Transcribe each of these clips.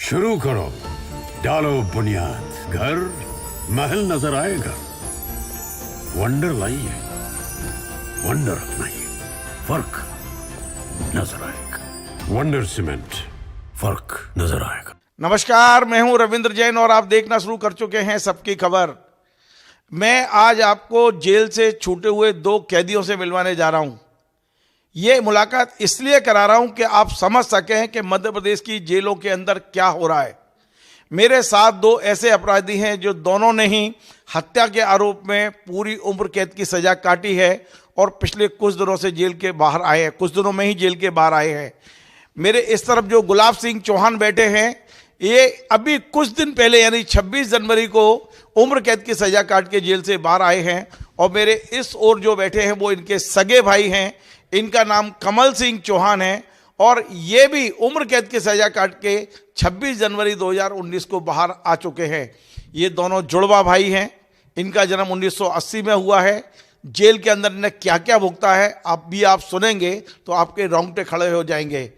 शुरू करो, डालो बुनियाद, घर महल नजर आएगा। वंडर लाइए, वंडर अपनाइए, फर्क नजर आएगा। वंडर सीमेंट, फर्क नजर आएगा। नमस्कार, मैं हूं रविंद्र जैन और आप देखना शुरू कर चुके हैं सबकी खबर। मैं आज आपको जेल से छूटे हुए 2 कैदियों से मिलवाने जा रहा हूं। ये मुलाकात इसलिए करा रहा हूं कि आप समझ सकें कि मध्य प्रदेश की जेलों के अंदर क्या हो रहा है। मेरे साथ 2 ऐसे अपराधी हैं जो दोनों ने ही हत्या के आरोप में पूरी उम्र कैद की सजा काटी है और पिछले कुछ दिनों से जेल के बाहर आए हैं, कुछ दिनों में ही जेल के बाहर आए हैं। मेरे इस तरफ जो गुलाब सिंह चौहान बैठे हैं, ये अभी कुछ दिन पहले यानी 26 जनवरी को उम्र कैद की सजा काट के जेल से बाहर आए हैं। और मेरे इस ओर जो बैठे हैं वो इनके सगे भाई हैं, इनका नाम कमल सिंह चौहान है और ये भी उम्र कैद की सजा काट के 26 जनवरी 2019 को बाहर आ चुके हैं। ये दोनों जुड़वा भाई हैं, इनका जन्म 1980 में हुआ है। जेल के अंदर इन्हें क्या क्या भुगता है आप सुनेंगे तो आपके रोंगटे खड़े हो जाएंगे।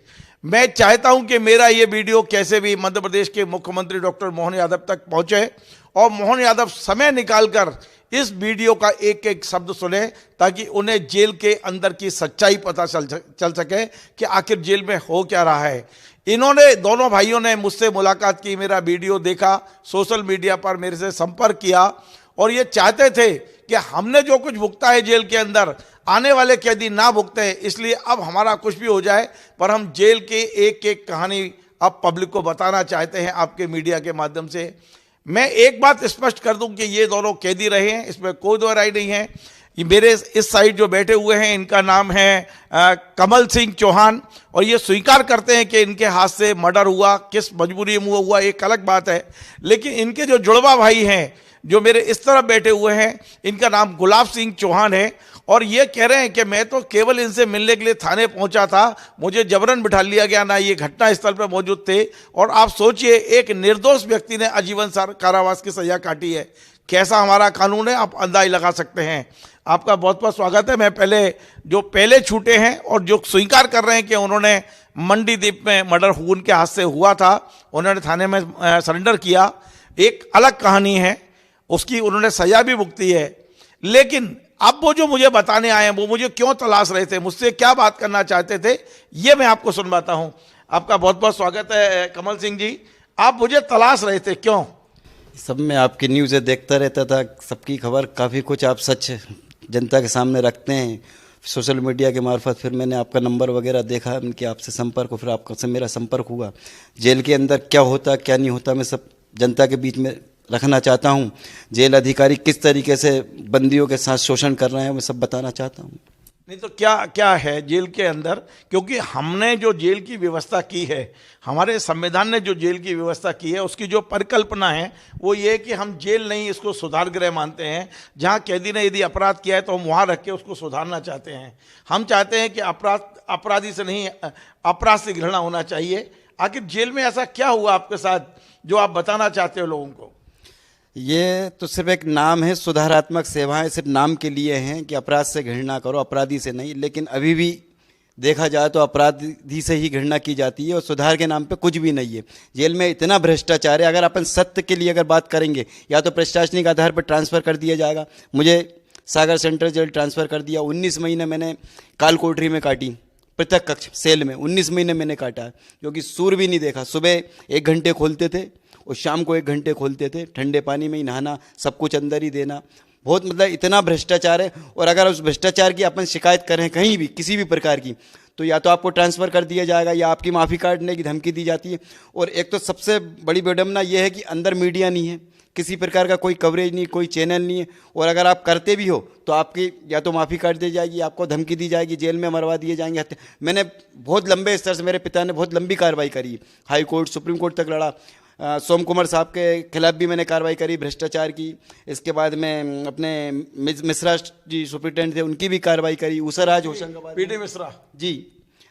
मैं चाहता हूं कि मेरा ये वीडियो कैसे भी मध्य प्रदेश के मुख्यमंत्री डॉक्टर मोहन यादव तक पहुंचे और मोहन यादव समय निकालकर इस वीडियो का एक एक शब्द सुने ताकि उन्हें जेल के अंदर की सच्चाई पता चल सके कि आखिर जेल में हो क्या रहा है। इन्होंने दोनों भाइयों ने मुझसे मुलाकात की, मेरा वीडियो देखा, सोशल मीडिया पर मेरे से संपर्क किया और ये चाहते थे कि हमने जो कुछ भुगता है जेल के अंदर आने वाले कैदी ना भुगते हैं, इसलिए अब हमारा कुछ भी हो जाए पर हम जेल के एक एक कहानी अब पब्लिक को बताना चाहते हैं आपके मीडिया के माध्यम से। मैं एक बात स्पष्ट कर दूं कि ये दोनों कैदी रहे हैं, इसमें कोई दो राय नहीं है। ये मेरे इस साइड जो बैठे हुए हैं इनका नाम है कमल सिंह चौहान और ये स्वीकार करते हैं कि इनके हाथ से मर्डर हुआ, किस मजबूरी में हुआ एक अलग बात है। लेकिन इनके जो जुड़वा भाई हैं जो मेरे इस तरफ बैठे हुए हैं, इनका नाम गुलाब सिंह चौहान है और ये कह रहे हैं कि मैं तो केवल इनसे मिलने के लिए थाने पहुंचा था, मुझे जबरन बिठा लिया गया, ना ये घटना स्थल पर मौजूद थे। और आप सोचिए, एक निर्दोष व्यक्ति ने आजीवन कारावास की सजा काटी है। कैसा हमारा कानून है आप अंदाज लगा सकते हैं। आपका बहुत बहुत स्वागत है। मैं पहले छूटे हैं और जो स्वीकार कर रहे हैं कि उन्होंने मंडीदीप में मर्डर उनके हाथ से हुआ था, उन्होंने थाने में सरेंडर किया, एक अलग कहानी है, उसकी उन्होंने सजा भी भुगती है। लेकिन अब वो जो मुझे बताने आए हैं, वो मुझे क्यों तलाश रहे थे, मुझसे क्या बात करना चाहते थे, ये मैं आपको सुनवाता हूं। आपका बहुत बहुत स्वागत है कमल सिंह जी। आप मुझे तलाश रहे थे, क्यों? सब मैं आपकी न्यूज़ें देखता रहता था, सबकी खबर काफ़ी कुछ आप सच जनता के सामने रखते हैं सोशल मीडिया के मार्फत। फिर मैंने आपका नंबर वगैरह देखा, उनके आपसे संपर्क, फिर आपसे मेरा संपर्क हुआ। जेल के अंदर क्या होता क्या नहीं होता मैं सब जनता के बीच में रखना चाहता हूं। जेल अधिकारी किस तरीके से बंदियों के साथ शोषण कर रहे हैं मैं सब बताना चाहता हूं। नहीं तो क्या क्या है जेल के अंदर, क्योंकि हमने जो जेल की व्यवस्था की है, हमारे संविधान ने जो जेल की व्यवस्था की है, उसकी जो परिकल्पना है वो ये है कि हम जेल नहीं इसको सुधार गृह मानते हैं। जहाँ कैदी ने यदि अपराध किया है तो हम वहाँ रख के उसको सुधारना चाहते हैं। हम चाहते हैं कि अपराधी से नहीं, अपराध से घृणा होना चाहिए। आखिर जेल में ऐसा क्या हुआ आपके साथ जो आप बताना चाहते हो लोगों को? ये तो सिर्फ एक नाम है, सुधारात्मक सेवाएं सिर्फ नाम के लिए हैं कि अपराध से घृणा करो, अपराधी से नहीं। लेकिन अभी भी देखा जाए तो अपराधी से ही घृणा की जाती है और सुधार के नाम पे कुछ भी नहीं है। जेल में इतना भ्रष्टाचार है, अगर अपन सत्य के लिए अगर बात करेंगे, या तो प्रशासनिक आधार पर ट्रांसफ़र कर दिया जाएगा। मुझे सागर सेंट्रल जेल ट्रांसफ़र कर दिया, 19 महीने मैंने काल कोठरी में काटी, पृथक कक्ष सेल में 19 महीने मैंने काटा है, जो कि सूर भी नहीं देखा। सुबह 1 घंटे खोलते थे और शाम को 1 घंटे खोलते थे, ठंडे पानी में ही नहाना, सब कुछ अंदर ही देना। बहुत मतलब इतना भ्रष्टाचार है। और अगर उस भ्रष्टाचार की अपन शिकायत करें कहीं भी किसी भी प्रकार की, तो या तो आपको ट्रांसफ़र कर दिया जाएगा या आपकी माफ़ी काटने की धमकी दी जाती है। और एक तो सबसे बड़ी विडंबना यह है कि अंदर मीडिया नहीं है, किसी प्रकार का कोई कवरेज नहीं, कोई चैनल नहीं है। और अगर आप करते भी हो तो आपकी या तो माफ़ी काट दी जाएगी, आपको धमकी दी जाएगी, जेल में मरवा दिए जाएंगे। मैंने बहुत लंबे स्तर से, मेरे पिता ने बहुत लंबी कार्रवाई करी, हाई कोर्ट सुप्रीम कोर्ट तक लड़ा। सोम कुमार साहब के खिलाफ भी मैंने कार्रवाई करी भ्रष्टाचार की। इसके बाद में अपने मिश्रा जी सुप्रिटेंडेंट थे, उनकी भी कार्रवाई करी। उसराज होशंगाबाद पीडी मिश्रा जी,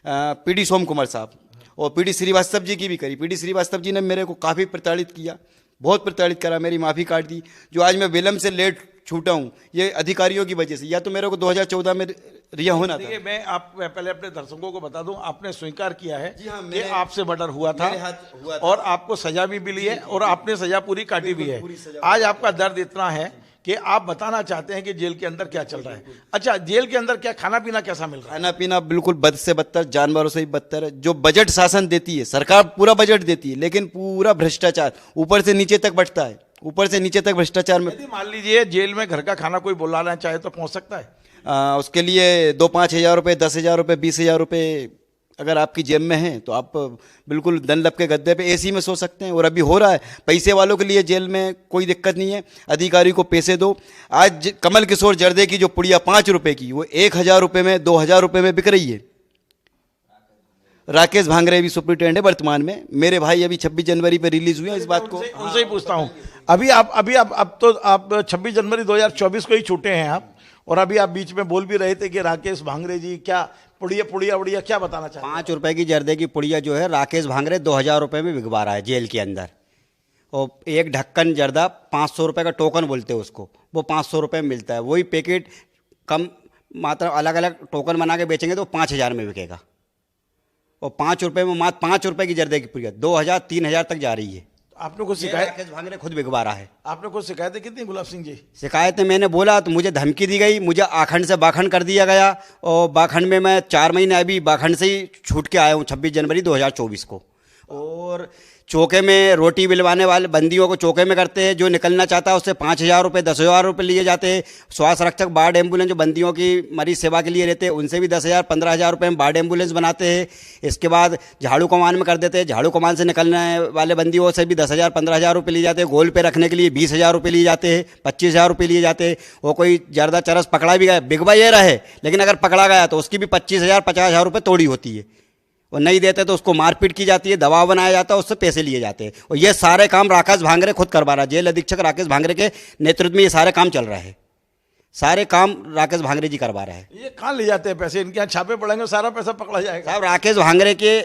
पीडी सोम कुमार साहब और पीडी श्रीवास्तव जी की भी करी। पीडी श्रीवास्तव जी ने मेरे को काफ़ी प्रताड़ित किया, बहुत प्रताड़ित करा, मेरी माफ़ी काट दी। जो आज मैं विलम्ब से लेट छूटा हूँ ये अधिकारियों की वजह से। या तो मेरे को 2014 में रिहा होना था। देखिए, मैं पहले अपने दर्शकों को बता दूं, आपने स्वीकार किया है जी हाँ, कि मेरे- आपसे मर्डर हुआ था, मेरे हाथ हुआ था। और आपको सजा भी मिली है, और आपने सजा पूरी काटी भी है। पूरी सजा आज आपका दर्द इतना है कि आप बताना चाहते हैं कि जेल के अंदर क्या चल रहा है। अच्छा, जेल के अंदर क्या खाना पीना कैसा मिल रहा है? खाना पीना बिल्कुल बद से बदतर, जानवरों से भी बदतर है। जो बजट शासन देती है, सरकार पूरा बजट देती है, लेकिन पूरा भ्रष्टाचार ऊपर से नीचे तक बढ़ता है, ऊपर से नीचे तक भ्रष्टाचार में। यदि मान लीजिए जेल में घर का खाना कोई बुलाना चाहे तो पहुंच सकता है? उसके लिए 2-5 हज़ार रुपये, 10,000 रुपये, 20,000 रुपये अगर आपकी जेब में है तो आप बिल्कुल डनलप के गद्दे पे एसी में सो सकते हैं। और अभी हो रहा है, पैसे वालों के लिए जेल में कोई दिक्कत नहीं है, अधिकारी को पैसे दो। आज कमल किशोर जर्दे की जो पुड़िया 5 रुपये की, वो 1,000 रुपये में, 2,000 रुपये में बिक रही है। राकेश भांगरे भी सुप्रिटेंडेंट है वर्तमान में। मेरे भाई अभी 26 जनवरी पे रिलीज हुए हैं। इस बात को उनसे ही पूछता हूं। अभी अब तो आप 26 जनवरी 2024 को ही छूटे हैं आप, और अभी आप बीच में बोल भी रहे थे कि राकेश भांगरे जी क्या पुड़िया क्या बताना चाहते हैं? 5 रुपए की जर्दे की पुड़िया जो है राकेश भांगरे 2,000 रुपये में बिकवा रहा है जेल के अंदर। और एक ढक्कन जर्दा 500 रुपये का टोकन बोलते हैं उसको, वो 500 रुपये में मिलता है। वही पैकेट कम मात्रा अलग अलग टोकन बना के बेचेंगे तो 5,000 में बिकेगा। और 5 रुपये में मात्र 5 रुपये की जर्दे की पुड़िया 2,000-3,000 तक जा रही है। आपने कुछ ये शिकायत राकेश भांगरे खुद बिकवा रहा है। आपने कुछ शिकायतें कितनी गुलाब सिंह जी? शिकायतें मैंने बोला तो मुझे धमकी दी गई, मुझे आखंड से बाखंड कर दिया गया, और बाखंड में मैं 4 महीने अभी बाखंड से ही छूट के आया हूँ 26 जनवरी 2024 को। और चौके में रोटी बिलवाने वाले बंदियों को चौके में करते हैं, जो निकलना चाहता है उससे 5,000 रुपये, 10,000 रुपये लिए जाते हैं। स्वास्थ्य रक्षक वार्ड एम्बुलेंस जो बंदियों की मरीज सेवा के लिए रहते हैं, उनसे भी 10,000, 15,000 रुपये में वार्ड एम्बुलेंस बनाते हैं। इसके बाद झाड़ू कमान में कर देते हैं, झाड़ू कमान से निकलने वाले बंदियों से भी 10,000, 15,000 रुपये लिए जाते हैं। गोल पे रखने के लिए 20,000 रुपये लिए जाते हैं, 25,000 रुपये लिए जाते हैं। वो कोई जर्दा चरस पकड़ा भी गया, बिकवा ये रहे, लेकिन अगर पकड़ा गया तो उसकी भी 25,000, 50,000 रुपये तोड़ी होती है। और नहीं देते तो उसको मारपीट की जाती है, दबाव बनाया जाता है, उससे पैसे लिए जाते हैं। और ये सारे काम राकेश भांगरे खुद करवा रहा है। जेल अधीक्षक राकेश भांगरे के नेतृत्व में ये सारे काम चल रहा है। सारे काम राकेश भांगरे जी करवा रहे हैं। ये कहाँ ले जाते हैं पैसे? इनके यहाँ छापे पड़ेंगे, सारा पैसा पकड़ा जाएगा। साहब, राकेश भांगरे के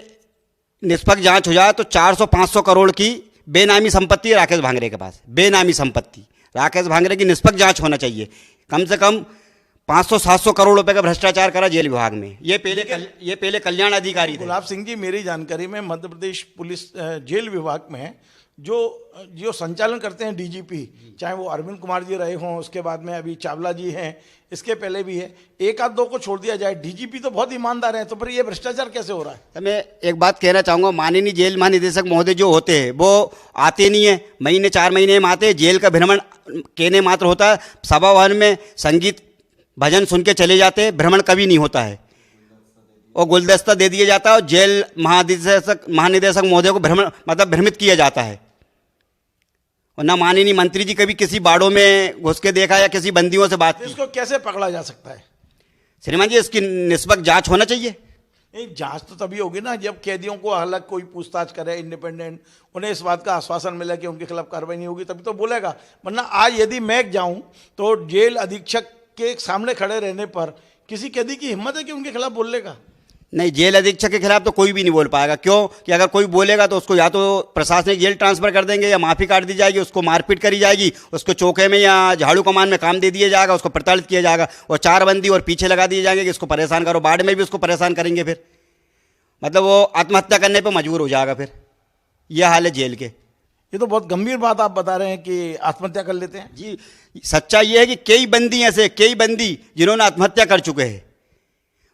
निष्पक्ष जांच हो जाए तो 400-500 करोड़ की बेनामी संपत्ति है राकेश भांगरे के पास, बेनामी संपत्ति। राकेश भांगरे की निष्पक्ष जांच होना चाहिए। कम से कम 500-700 करोड़ रुपए का भ्रष्टाचार करा जेल विभाग में। ये पहले कल्याण अधिकारी थे। गुलाब सिंह जी, मेरी जानकारी में मध्य प्रदेश पुलिस जेल विभाग में जो संचालन करते हैं डीजीपी, चाहे वो अरविंद कुमार जी रहे हों, उसके बाद में अभी चावला जी हैं, इसके पहले भी है, एक आध दो को छोड़ दिया जाए, डीजीपी तो बहुत ईमानदार हैं, तो फिर ये भ्रष्टाचार कैसे हो रहा है? तो मैं एक बात कहना चाहूँगा, माननीय जेल महानिदेशक महोदय जो होते हैं वो आते नहीं है, महीने 4 महीने में आते हैं। जेल का भ्रमण कहने मात्र होता है, सभा भवन में संगीत भजन सुन के चले जाते हैं, भ्रमण कभी नहीं होता है। और गुलदस्ता दे दिया जाता है और जेल महानिदेशक महोदय को भ्रमित किया जाता है। और ना माननीय मंत्री जी कभी किसी बाड़ों में घुस के देखा या किसी बंदियों से बात की। इसको कैसे पकड़ा जा सकता है? श्रीमान जी, इसकी निष्पक्ष जांच होना चाहिए। नहीं, जांच तो तभी होगी ना जब कैदियों को अलग कोई पूछताछ करे, इंडिपेंडेंट, उन्हें इस बात का आश्वासन मिले कि उनके खिलाफ कार्रवाई नहीं होगी, तभी तो बोलेगा। वरना आज यदि मैं जाऊं तो जेल अधीक्षक के सामने खड़े रहने पर किसी कैदी की हिम्मत है कि उनके खिलाफ बोलने का? नहीं, जेल अधीक्षक के खिलाफ तो कोई भी नहीं बोल पाएगा। क्यों कि अगर कोई बोलेगा तो उसको या तो प्रशासनिक जेल ट्रांसफर कर देंगे, या माफी काट दी जाएगी, उसको मारपीट करी जाएगी, उसको चौके में या झाड़ू कमान में काम दे दिया जाएगा, उसको प्रताड़ित किया जाएगा, और 4 बंदी और पीछे लगा दिए जाएंगे कि इसको परेशान करो। बाढ़ में भी उसको परेशान करेंगे, फिर मतलब वो आत्महत्या करने पर मजबूर हो जाएगा। फिर यह हाल है जेल के। ये तो बहुत गंभीर बात आप बता रहे हैं कि आत्महत्या कर लेते हैं। जी, सच्चाई ये है कि कई बंदी जिन्होंने आत्महत्या कर चुके हैं,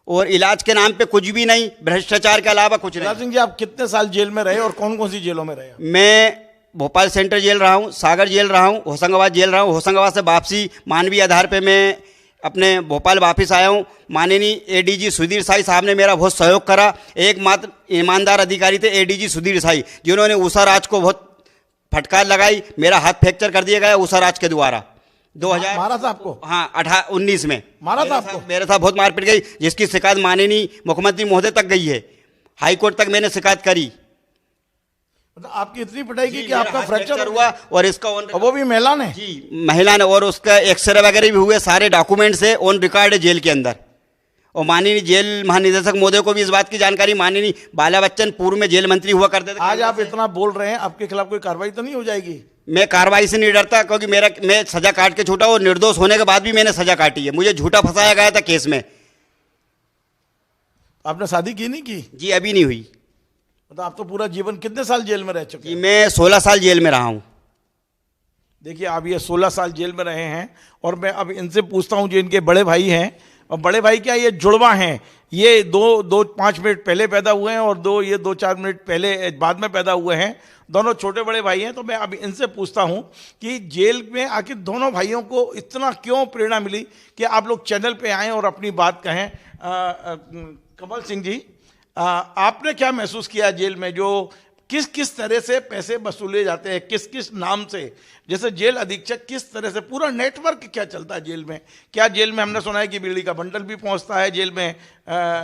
और इलाज के नाम पे कुछ भी नहीं, भ्रष्टाचार के अलावा कुछ गुलाब नहीं। सिंह जी, आप कितने साल जेल में रहे और कौन कौन सी जेलों में रहे? मैं भोपाल सेंट्रल जेल रहा हूँ, सागर जेल रहा हूँ, होशंगाबाद जेल रहा हूँ। होशंगाबाद से वापसी मानवीय आधार पे मैं अपने भोपाल वापस आया हूँ। माननीय एडीजी सुधीर साई साहब ने मेरा बहुत सहयोग करा। एकमात्र ईमानदार अधिकारी थे एडीजी सुधीर साई, जिन्होंने उषा राज को बहुत फटकार लगाई। मेरा हाथ फ्रैक्चर कर दिया गया उषा राज के द्वारा। 2000 मारा था आपको? हाँ, 19 में मारा था आपको? मेरे साथ बहुत मारपीट गई, जिसकी शिकायत माननीय मुख्यमंत्री महोदय तक गई है। हाई कोर्ट तक मैंने शिकायत करी। मतलब आपकी इतनी पिटाई की कि मेरा आपका हाथ फ्रैक्चर हुआ, और इसका और वो भी महिला ने? जी, महिला ने, और उसका एक्सरे वगैरह भी हुए, सारे डॉक्यूमेंट्स है, ऑन रिकॉर्ड है जेल के अंदर। और माननीय जेल महानिदेशक महोदय को भी इस बात की जानकारी, माननीय बाला बच्चन पूर्व में जेल मंत्री हुआ करते थे। आज आप इतना बोल रहे हैं, आपके खिलाफ कोई कार्रवाई तो नहीं हो जाएगी? मैं कार्रवाई से नहीं डरता, क्योंकि मैं सजा काट के छूटा, और निर्दोष होने के बाद भी मैंने सजा काटी है। मुझे झूठा फंसाया गया था केस में, आपने शादी की नहीं की? जी अभी नहीं हुई। मतलब आप तो पूरा जीवन कितने साल जेल में रह चुके जी हैं? मैं 16 साल जेल में रहा हूँ। देखिए आप ये 16 साल जेल में रहे हैं और मैं अब इनसे पूछता हूं जो इनके बड़े भाई हैं, और बड़े भाई क्या ये जुड़वा हैं, ये दो 5 मिनट पहले पैदा हुए हैं और ये 2-4 मिनट पहले बाद में पैदा हुए हैं, दोनों छोटे बड़े भाई हैं। तो मैं अब इनसे पूछता हूं कि जेल में आखिर दोनों भाइयों को इतना क्यों प्रेरणा मिली कि आप लोग चैनल पे आए और अपनी बात कहें। कमल सिंह जी, आपने क्या महसूस किया जेल में, जो किस किस तरह से पैसे वसूले जाते हैं, किस किस नाम से, जैसे जेल अधीक्षक किस तरह से, पूरा नेटवर्क क्या चलता है जेल में? क्या जेल में हमने सुना है कि बीड़ी का बंडल भी पहुंचता है, जेल में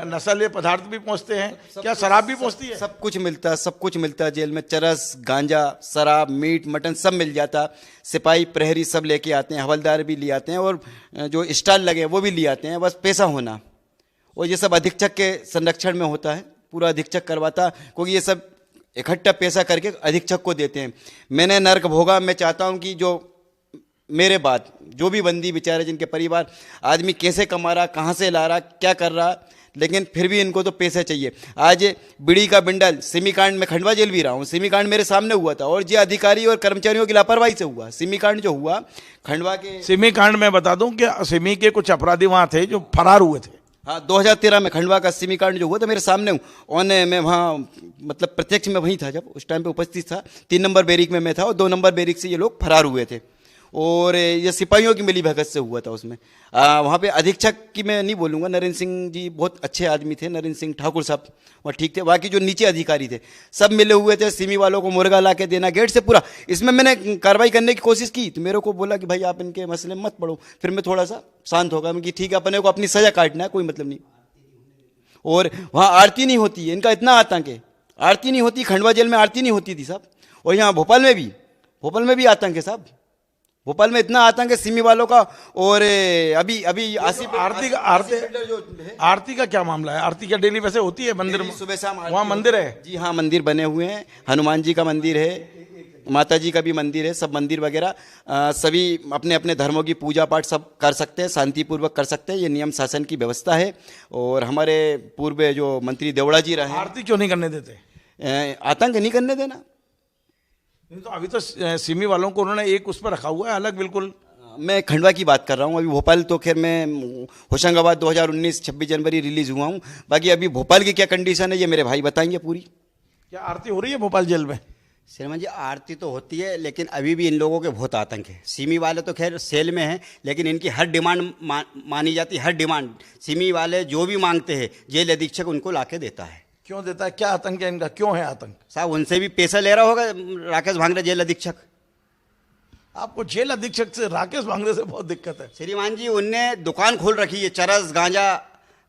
नशीले पदार्थ भी पहुंचते हैं, क्या शराब भी पहुंचती है? सब कुछ मिलता है, सब कुछ मिलता है जेल में। चरस, गांजा, शराब, मीट, मटन सब मिल जाता। सिपाही प्रहरी सब लेके आते हैं, हवलदार भी ले आते हैं, और जो स्टॉल लगे वो भी ले आते हैं, बस पैसा होना। और ये सब अधीक्षक के संरक्षण में होता है, पूरा अधीक्षक करवाता, क्योंकि ये सब इकट्ठा पैसा करके अधीक्षक को देते हैं। मैंने नर्क भोगा, मैं चाहता हूं कि जो मेरे बाद जो भी बंदी बेचारे, जिनके परिवार, आदमी कैसे कमा रहा, कहाँ से ला रहा, क्या कर रहा, लेकिन फिर भी इनको तो पैसे चाहिए। आज बीड़ी का बिंडल, सिमी कांड में खंडवा जेल भी रहा हूँ, सिमी कांड मेरे सामने हुआ था और ये अधिकारी और कर्मचारियों की लापरवाही से हुआ। सिमी कांड जो हुआ खंडवा के, सिमी कांड में बता दूं कि सिमी के कुछ अपराधी वहां थे जो फरार हुए थे। हाँ, 2013 में खंडवा का सिमी कांड जो हुआ था मेरे सामने हूँ, और मैं वहाँ मतलब प्रत्यक्ष में वहीं था, जब उस टाइम पे उपस्थित था। 3 नंबर बैरिक में मैं था और 2 नंबर बैरिक से ये लोग फरार हुए थे, और ये सिपाहियों की मिली भगत से हुआ था उसमें। वहाँ पे अधीक्षक की मैं नहीं बोलूँगा, नरेंद्र सिंह जी बहुत अच्छे आदमी थे, नरेंद्र सिंह ठाकुर साहब वहाँ ठीक थे। बाकी जो नीचे अधिकारी थे सब मिले हुए थे, सिमी वालों को मुर्गा ला के देना गेट से पूरा। इसमें मैंने कार्रवाई करने की कोशिश की तो मेरे को बोला कि भाई आप इनके मसले में मत पड़ो। फिर मैं थोड़ा सा शांत हो गया, मैं कि ठीक है, अपने को अपनी सजा काटना है, कोई मतलब नहीं। और वहाँ आरती नहीं होती है, इनका इतना आतंक है, आरती नहीं होती। खंडवा जेल में आरती नहीं होती थी साहब, और यहाँ भोपाल में भी आतंक है साहब। भोपाल में इतना आतंक है सिमी वालों का। और अभी आसिफ आरती का क्या मामला है? आरती क्या डेली वैसे होती है मंदिर में? सुबह शाम वहाँ मंदिर है? जी हाँ, मंदिर बने हुए हैं, हनुमान जी का मंदिर है, माता जी का भी मंदिर है, सब मंदिर वगैरह सभी अपने अपने धर्मों की पूजा पाठ सब कर सकते हैं, शांतिपूर्वक कर सकते हैं। ये नियम शासन की व्यवस्था है। और हमारे पूर्व जो मंत्री देवड़ा जी रहे, आरती क्यों नहीं करने देते? आतंक नहीं करने देना। नहीं तो अभी तो सिमी वालों को उन्होंने एक उस पर रखा हुआ है अलग, बिल्कुल। मैं खंडवा की बात कर रहा हूँ। अभी भोपाल तो खैर मैं होशंगाबाद 2019 26 जनवरी रिलीज हुआ हूँ। बाकी अभी भोपाल की क्या कंडीशन है ये मेरे भाई बताएंगे पूरी। क्या आरती हो रही है भोपाल जेल में? श्रीमान जी आरती तो होती है, लेकिन अभी भी इन लोगों के बहुत आतंक है। सिमी वाले तो खैर सेल में हैं, लेकिन इनकी हर डिमांड मानी जाती है, हर डिमांड। सिमी वाले जो भी मांगते हैं जेल अधीक्षक उनको लाके देता है। क्यों देता है? क्या आतंक है इनका? क्यों है आतंक? साहब उनसे भी पैसा ले रहा होगा राकेश भांगरे जेल अधीक्षक। आपको जेल अधीक्षक से, राकेश भांगरे से बहुत दिक्कत है। श्रीमान जी उनने दुकान खोल रखी है, चरस गांजा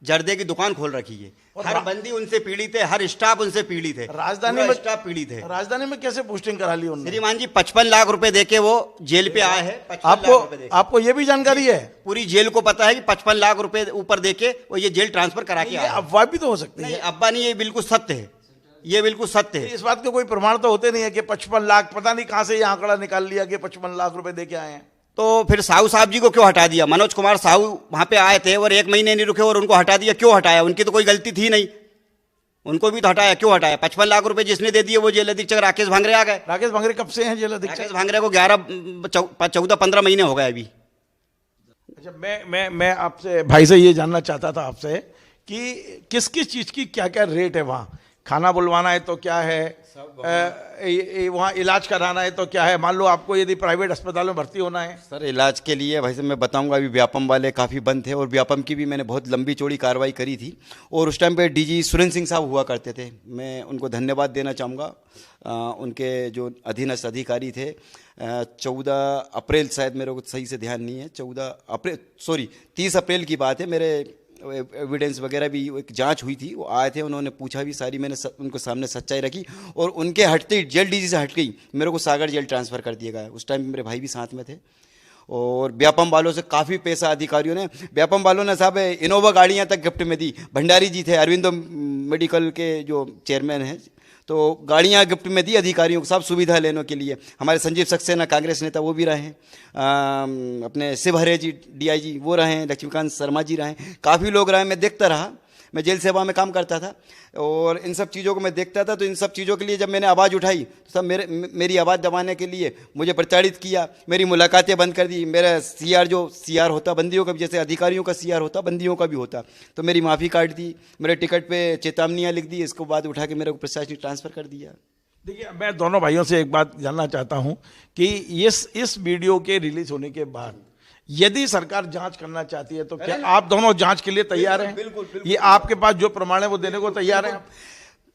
जर्दे की दुकान खोल रखी है। हर बंदी उनसे पीड़ित है, हर स्टाफ उनसे पीड़ित है, राजधानी में स्टाफ पीड़ित है। राजधानी में कैसे पोस्टिंग करा ली उन्होंने? श्रीमान जी 55 लाख रुपए देके वो जेल पे आए हैं। 55 लाख रुपए देके। आपको ये भी जानकारी है? पूरी जेल को पता है कि 55 लाख रुपए ऊपर देके वो ये जेल ट्रांसफर करा के ये आए हैं। अफवाह भी तो हो सकती नहीं है। अब्बा नहीं, ये बिल्कुल सत्य है, ये बिल्कुल सत्य है। इस बात के कोई प्रमाण तो होते नहीं है कि 55 लाख, पता नहीं कहां से ये आंकड़ा निकाल लिया कि 55 लाख रुपए देके आए हैं। तो फिर साहू साहब जी को क्यों हटा दिया? मनोज कुमार साहू वहां पे आए थे और 1 महीने नहीं रुके और उनको हटा दिया। क्यों हटाया? उनकी तो कोई गलती थी नहीं, उनको भी तो हटाया। क्यों हटाया? 55 लाख रुपए जिसने दे दिए वो जेल अधीक्षक राकेश भांगरे आ गए। राकेश भांगरे कब से हैं जेल अधीक्षक? राकेश भांगरे को 14-15 महीने हो गए अभी। अच्छा, मैं आपसे भाई से ये जानना चाहता था आपसे कि किस किस चीज की क्या क्या रेट है वहाँ? खाना बुलवाना है तो क्या है, वहाँ इलाज कराना है तो क्या है? मान लो आपको यदि प्राइवेट अस्पताल में भर्ती होना है। सर इलाज के लिए भाई साहब मैं बताऊंगा, अभी व्यापम वाले काफ़ी बंद थे और व्यापम की भी मैंने बहुत लंबी चौड़ी कार्रवाई करी थी। और उस टाइम पे डीजी सुरेंद्र सिंह साहब हुआ करते थे, मैं उनको धन्यवाद देना चाहूँगा। उनके जो अधीनस्थ अधिकारी थे, 14 अप्रैल शायद, मेरे को सही से ध्यान नहीं है, 30 अप्रैल की बात है। मेरे एविडेंस वगैरह भी एक जांच हुई थी, वो आए थे, उन्होंने पूछा भी सारी, मैंने उनको सामने सच्चाई रखी और उनके हटते ही जेल डीजी से हट गई, मेरे को सागर जेल ट्रांसफ़र कर दिया गया। उस टाइम मेरे भाई भी साथ में थे। और व्यापम वालों से काफ़ी पैसा अधिकारियों ने, व्यापम वालों ने साहब इनोवा गाड़ियाँ तक गिफ्ट में दी। भंडारी जी थे अरविंदो मेडिकल के जो चेयरमैन हैं, तो गाड़ियाँ गिफ्ट में दी अधिकारियों को सब सुविधा लेने के लिए। हमारे संजीव सक्सेना कांग्रेस नेता वो भी रहे हैं, अपने शिव हरे जी DIG वो रहे हैं, लक्ष्मीकांत शर्मा जी रहे हैं, काफ़ी लोग रहे। मैं देखता रहा मैं जेल सेवा में काम करता था और इन सब चीज़ों को मैं देखता था। तो इन सब चीज़ों के लिए जब मैंने आवाज़ उठाई तो सब मेरी आवाज़ दबाने के लिए मुझे प्रताड़ित किया, मेरी मुलाकातें बंद कर दी। मेरा सीआर जो सीआर होता बंदियों का भी, जैसे अधिकारियों का सीआर होता बंदियों का भी होता, तो मेरी माफ़ी काट दी, मेरे टिकट पे चेतावनियाँ लिख दी, इसको बाद उठा के मेरे को प्रशासनिक ट्रांसफ़र कर दिया। देखिए, मैं दोनों भाइयों से एक बात जानना चाहता हूं कि इस वीडियो के रिलीज होने के बाद यदि सरकार जांच करना चाहती है तो क्या आप दोनों जांच के लिए तैयार हैं? बिल्कुल। ये आपके पास जो प्रमाण है वो देने को तैयार हैं?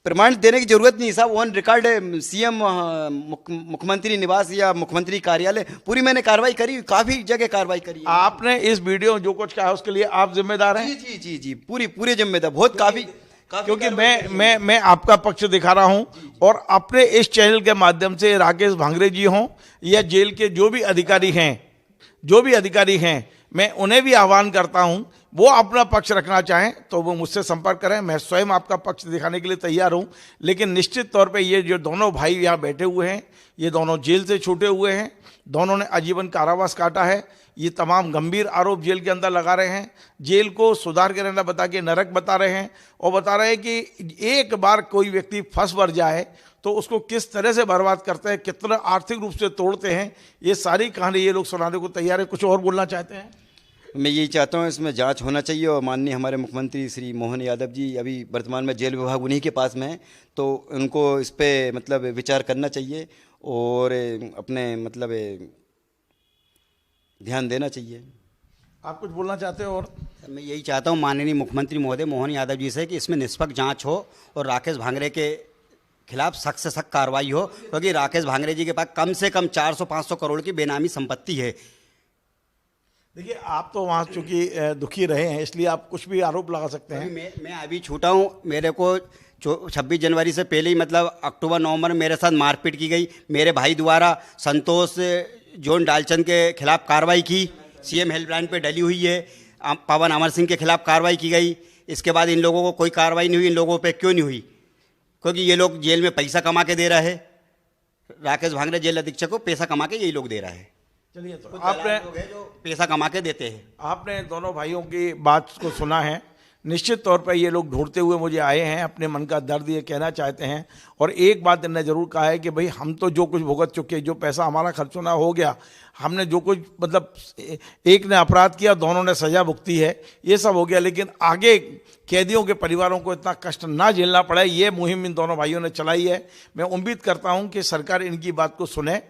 प्रमाण देने की जरूरत नहीं साहब, ऑन रिकॉर्ड है। सीएम मुख्यमंत्री निवास या मुख्यमंत्री कार्यालय पूरी मैंने कार्रवाई करी, काफी जगह कार्रवाई करी है। आपने इस वीडियो में जो कुछ कहा उसके लिए आप जिम्मेदार हैं? जी जी जी, पूरे जिम्मेदार, बहुत काफी क्योंकि मैं आपका पक्ष दिखा रहा हूं और अपने इस चैनल के माध्यम से राकेश भांगरे जी हों या जेल के जो भी अधिकारी हैं, मैं उन्हें भी आह्वान करता हूं, वो अपना पक्ष रखना चाहें तो वो मुझसे संपर्क करें। मैं स्वयं आपका पक्ष दिखाने के लिए तैयार हूं। लेकिन निश्चित तौर पे ये जो दोनों भाई यहाँ बैठे हुए हैं, ये दोनों जेल से छूटे हुए हैं, दोनों ने आजीवन कारावास काटा है। ये तमाम गंभीर आरोप जेल के अंदर लगा रहे हैं, जेल को सुधार के रहना बता के नरक बता रहे हैं और बता रहे हैं कि एक बार कोई व्यक्ति फंस वर जाए तो उसको किस तरह से बर्बाद करते हैं, कितना आर्थिक रूप से तोड़ते हैं। ये सारी कहानी ये लोग सुनाने को तैयार है। कुछ और बोलना चाहते हैं? मैं यही चाहता हूँ इसमें जांच होना चाहिए और माननीय हमारे मुख्यमंत्री श्री मोहन यादव जी अभी वर्तमान में जेल विभाग उन्हीं के पास में है, तो उनको इस पे मतलब विचार करना चाहिए और अपने मतलब ध्यान देना चाहिए। आप कुछ बोलना चाहते हो? और मैं यही चाहता हूँ माननीय मुख्यमंत्री महोदय मोहन यादव जी से कि इसमें निष्पक्ष जांच हो और राकेश भांगरे के खिलाफ सख्त से सख्त कार्रवाई हो, क्योंकि राकेश भांगरे जी के पास कम से कम 400-500 करोड़ की बेनामी संपत्ति है। देखिए, आप तो वहाँ चूंकि दुखी रहे हैं इसलिए आप कुछ भी आरोप लगा सकते हैं। मैं अभी छूटा हूँ, मेरे को 26 जनवरी से पहले ही मतलब अक्टूबर नवंबर में मेरे साथ मारपीट की गई। मेरे भाई द्वारा संतोष जॉन डालचंद के खिलाफ कार्रवाई की, सीएम हेल्पलाइन पे डली हुई है। पवन अमर सिंह के खिलाफ कार्रवाई की गई। इसके बाद इन लोगों को कोई कार्रवाई नहीं हुई। इन लोगों पे क्यों नहीं हुई? क्योंकि ये लोग जेल में पैसा कमा के दे रहा है। राकेश भांगरे जेल अधीक्षक को पैसा कमा के यही लोग दे रहा है। चलिए, तो आपने जो पैसा कमा के देते हैं। आपने दोनों भाइयों की बात को सुना है। निश्चित तौर पर ये लोग ढूंढते हुए मुझे आए हैं, अपने मन का दर्द ये कहना चाहते हैं। और एक बात इन्होंने जरूर कहा है कि भाई हम तो जो कुछ भुगत चुके, जो पैसा हमारा खर्च होना हो गया, हमने जो कुछ मतलब एक ने अपराध किया, दोनों ने सजा भुगती है, ये सब हो गया, लेकिन आगे कैदियों के परिवारों को इतना कष्ट ना झेलना पड़े, ये मुहिम इन दोनों भाइयों ने चलाई है। मैं उम्मीद करता हूँ कि सरकार इनकी बात को सुने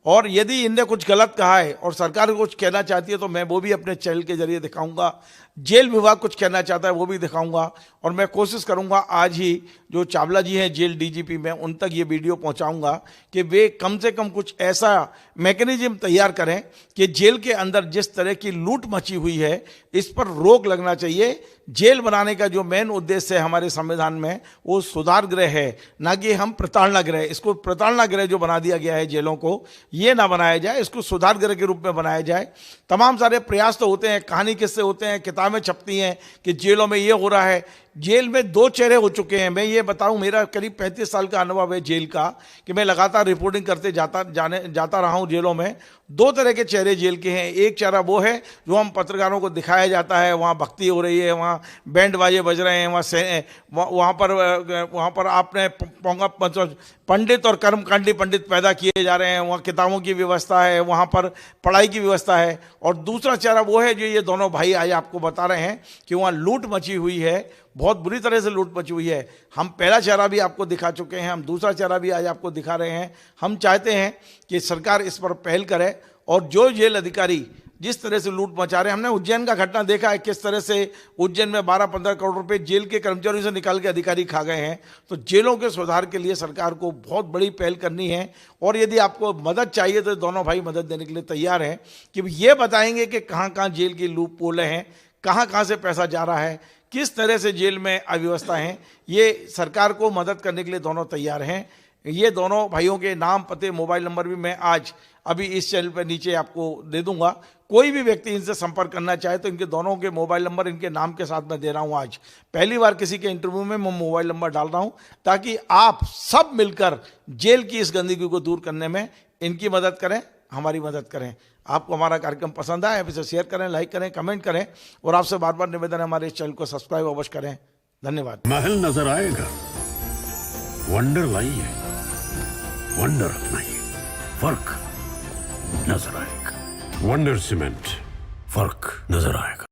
और यदि इनने कुछ गलत कहा है और सरकार कुछ कहना चाहती है तो मैं वो भी अपने चैनल के जरिए दिखाऊंगा। जेल विभाग कुछ कहना चाहता है वो भी दिखाऊंगा और मैं कोशिश करूंगा आज ही जो चावला जी हैं जेल डीजीपी में उन तक ये वीडियो पहुंचाऊंगा कि वे कम से कम कुछ ऐसा मैकेनिज्म तैयार करें कि जेल के अंदर जिस तरह की लूट मची हुई है इस पर रोक लगना चाहिए। जेल बनाने का जो मेन उद्देश्य है हमारे संविधान में वो सुधार गृह है, ना कि हम प्रताड़ना गृह। इसको प्रताड़ना गृह जो बना दिया गया है जेलों को, ये ना बनाया जाए, इसको सुधार गृह के रूप में बनाया जाए। तमाम सारे प्रयास तो होते हैं, कहानी किस्से होते हैं, किताबें छपती हैं कि जेलों में ये हो रहा है। जेल में 2 चेहरे हो चुके हैं। मैं ये बताऊं, मेरा करीब 35 साल का अनुभव है जेल का कि मैं लगातार रिपोर्टिंग करते जाता रहा हूं जेलों में। 2 तरह के चेहरे जेल के हैं। एक चेहरा वो है जो हम पत्रकारों को दिखाया जाता है, वहाँ भक्ति हो रही है, वहाँ बैंड बाजे बज रहे हैं, वहाँ पर आपने पंडित और कर्मकांडी पंडित पैदा किए जा रहे हैं, वहाँ किताबों की व्यवस्था है, वहाँ पर पढ़ाई की व्यवस्था है। और दूसरा चेहरा वो है जो ये दोनों भाई आज आपको बता रहे हैं कि वहाँ लूट मची हुई है, बहुत बुरी तरह से लूट मची हुई है। हम पहला चेहरा भी आपको दिखा चुके हैं, हम दूसरा चेहरा भी आज आपको दिखा रहे हैं। हम चाहते हैं कि सरकार इस पर पहल करे और जो जेल अधिकारी जिस तरह से लूट मचा रहे हैं, हमने उज्जैन का घटना देखा है किस तरह से उज्जैन में 12-15 करोड़ रुपए जेल के कर्मचारियों से निकाल के अधिकारी खा गए हैं। तो जेलों के सुधार के लिए सरकार को बहुत बड़ी पहल करनी है और यदि आपको मदद चाहिए तो दोनों भाई मदद देने के लिए तैयार हैं कि ये बताएंगे कि कहाँ कहाँ जेल की लूप पोल हैं, कहाँ कहाँ से पैसा जा रहा है, किस तरह से जेल में अव्यवस्था है। ये सरकार को मदद करने के लिए दोनों तैयार हैं। ये दोनों भाइयों के नाम, पते, मोबाइल नंबर भी मैं आज अभी इस चैनल पर नीचे आपको दे दूंगा। कोई भी व्यक्ति इनसे संपर्क करना चाहे तो इनके दोनों के मोबाइल नंबर इनके नाम के साथ मैं दे रहा हूं। आज पहली बार किसी के इंटरव्यू में मैं मोबाइल नंबर डाल रहा हूं ताकि आप सब मिलकर जेल की इस गंदगी को दूर करने में इनकी मदद करें, हमारी मदद करें। आपको हमारा कार्यक्रम पसंद आए, आप इसे शेयर करें, लाइक करें, कमेंट करें और आपसे बार बार निवेदन है हमारे इस चैनल को सब्सक्राइब अवश्य करें। धन्यवाद। महल नजर आएगा, वंडर लाइए, वंडर अपनाइए, फर्क नजर आएगा। वंडर सीमेंट, फर्क नजर आएगा।